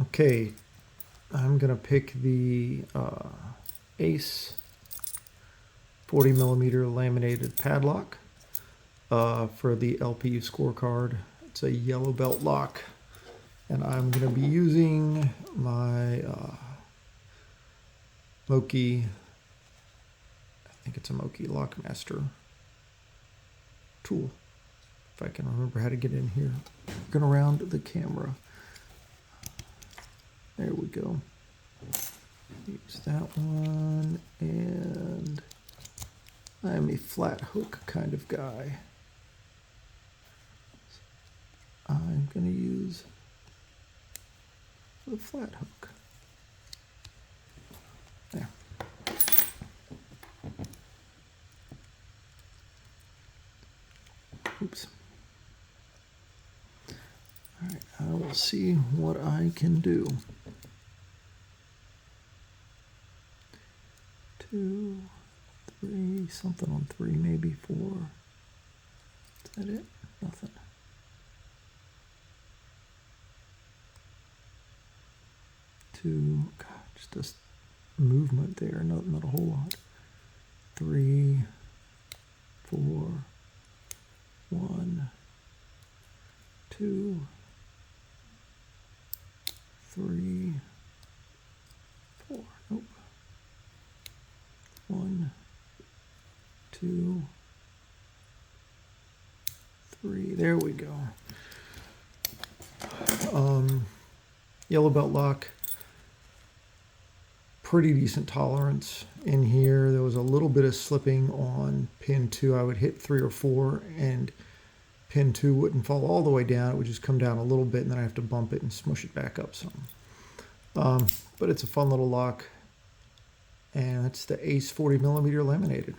Okay, I'm gonna pick the Ace 40mm laminated padlock for the LPU scorecard. It's a yellow belt lock, and I'm gonna be using my Moki, I think it's a Moki Lockmaster tool, if I can remember how to get in here. Looking around the camera. There we go. Use that one, and I'm a flat hook kind of guy. I'm going to use the flat hook. There. Oops. All right, I will see what I can do. 2, 3, something on 3, maybe 4. Is that it? Nothing. 2, God, just a movement there, not a whole lot. 3, 4, 1, 2, 3, 4. Nope. 1, 2, 3. There we go. Yellow belt lock. Pretty decent tolerance in here. There was a little bit of slipping on pin 2. I would hit 3 or 4 and pin 2 wouldn't fall all the way down. It would just come down a little bit and then I have to bump it and smush it back up some. But it's a fun little lock. And that's the Ace 40mm laminated.